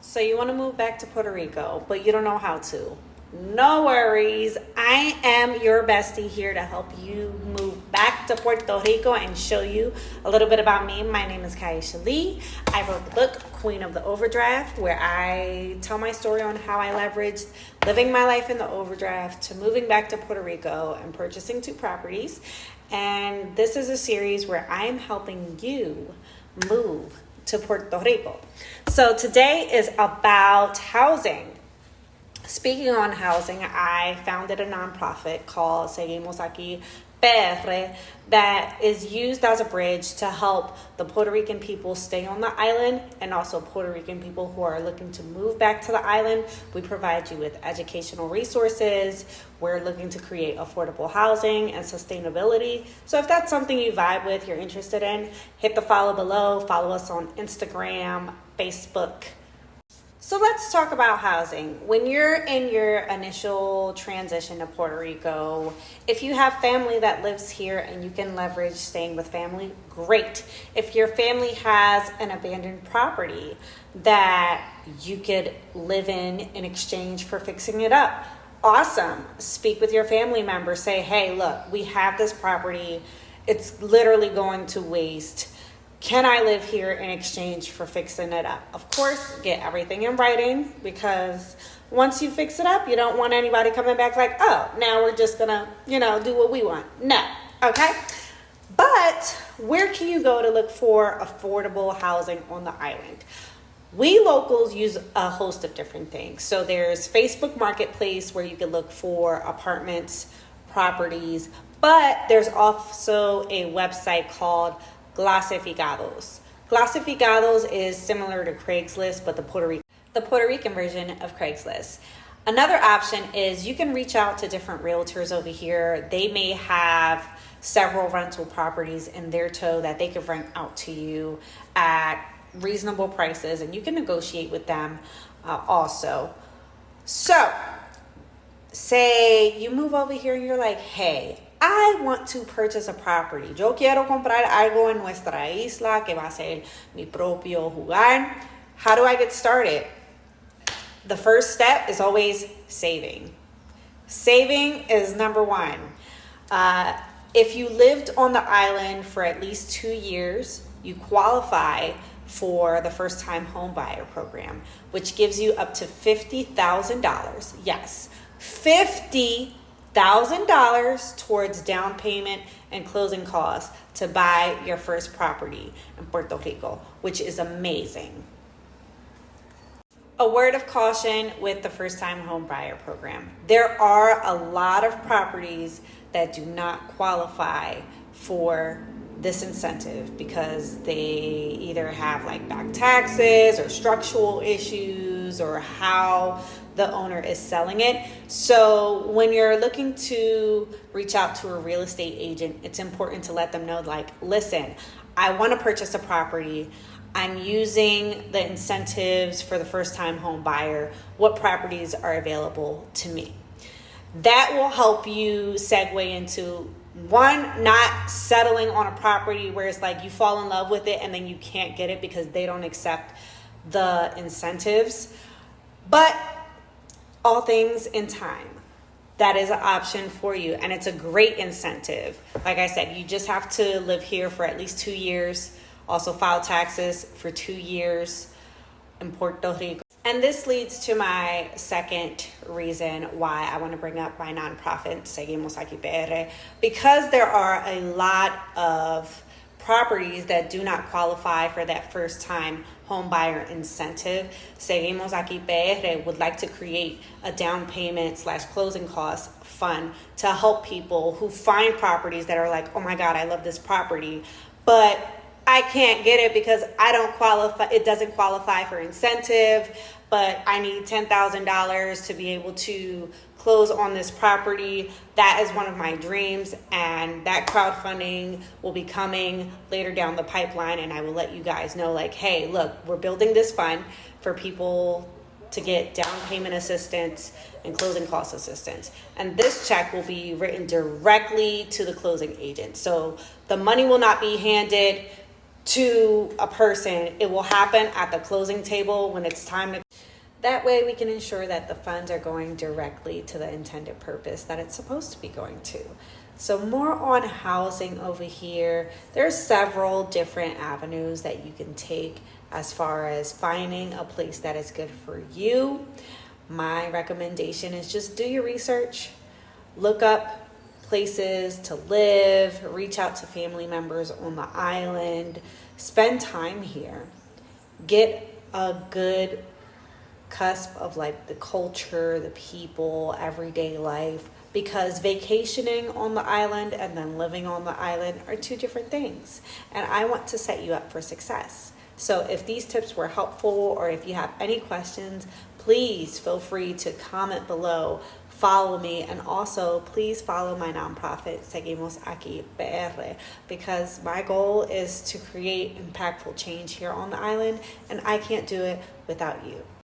So you want to move back to Puerto Rico, but you don't know how to. No worries. I am your bestie here to help you move back to Puerto Rico and show you a little bit about me. My name is Kaisha Lee. I wrote the book, Queen of the Overdraft, where I tell my story on how I leveraged living my life in the overdraft to moving back to Puerto Rico and purchasing 2 properties. And this is a series where I am helping you move to Puerto Rico. So today is about housing. Speaking on housing, I founded a nonprofit called Seguimos Aquí PR that is used as a bridge to help the Puerto Rican people stay on the island and also Puerto Rican people who are looking to move back to the island. We provide you with educational resources. We're looking to create affordable housing and sustainability. So if that's something you vibe with, you're interested in, hit the follow below. Follow us on Instagram, Facebook. So let's talk about housing. When you're in your initial transition to Puerto Rico, if you have family that lives here and you can leverage staying with family, great. If your family has an abandoned property that you could live in exchange for fixing it up, awesome. Speak with your family member. Say, hey, look, we have this property. It's literally going to waste. Can I live here in exchange for fixing it up? Of course, get everything in writing, because once you fix it up, you don't want anybody coming back like, oh, now we're just gonna, do what we want. No, okay? But where can you go to look for affordable housing on the island? We locals use a host of different things. So there's Facebook Marketplace where you can look for apartments, properties, but there's also a website called Clasificados. Clasificados is similar to Craigslist, but the Puerto Rican version of Craigslist. Another option is you can reach out to different realtors over here. They may have several rental properties in their tow that they could rent out to you at reasonable prices, and you can negotiate with them also. So, say you move over here and you're like, hey, I want to purchase a property. Yo quiero comprar algo en nuestra isla que va a ser mi propio hogar. How do I get started? The first step is always saving. Saving is number one. If you lived on the island for at least 2 years, you qualify for the first time home buyer program, which gives you up to $50,000. Yes, $50,000 towards down payment and closing costs to buy your first property in Puerto Rico, which is amazing. A word of caution with the first time home buyer program. There are a lot of properties that do not qualify for this incentive because they either have like back taxes or structural issues or how the owner is selling it. So when you're looking to reach out to a real estate agent, it's important to let them know, like, listen, I want to purchase a property. I'm using the incentives for the first time home buyer. What properties are available to me? That will help you segue into one, not settling on a property where it's like you fall in love with it and then you can't get it because they don't accept the incentives. But all things in time. That is an option for you, and it's a great incentive. Like I said, you just have to live here for at least 2 years, also file taxes for 2 years in Puerto Rico. And this leads to my second reason why I want to bring up my nonprofit, Seguimos Aquí PR, because there are a lot of properties that do not qualify for that first time home buyer incentive. Seguimos Aquí PR would like to create a down payment / closing cost fund to help people who find properties that are like, oh my God, I love this property, but I can't get it because I don't qualify. It doesn't qualify for incentive, but I need $10,000 to be able to close on this property. That is one of my dreams, and that crowdfunding will be coming later down the pipeline, and I will let you guys know, like, hey, look, we're building this fund for people to get down payment assistance and closing cost assistance. And this check will be written directly to the closing agent. So the money will not be handed to a person. It will happen at the closing table when it's time to. That way we can ensure that the funds are going directly to the intended purpose that it's supposed to be going to. So more on housing over here. There's several different avenues that you can take as far as finding a place that is good for you. My recommendation is just do your research, look up places to live, reach out to family members on the island, spend time here, get a good cusp of like the culture, the people, everyday life, because vacationing on the island and then living on the island are two different things. And I want to set you up for success. So if these tips were helpful or if you have any questions, please feel free to comment below, follow me, and also please follow my nonprofit, Seguimos Aquí PR, because my goal is to create impactful change here on the island, and I can't do it without you.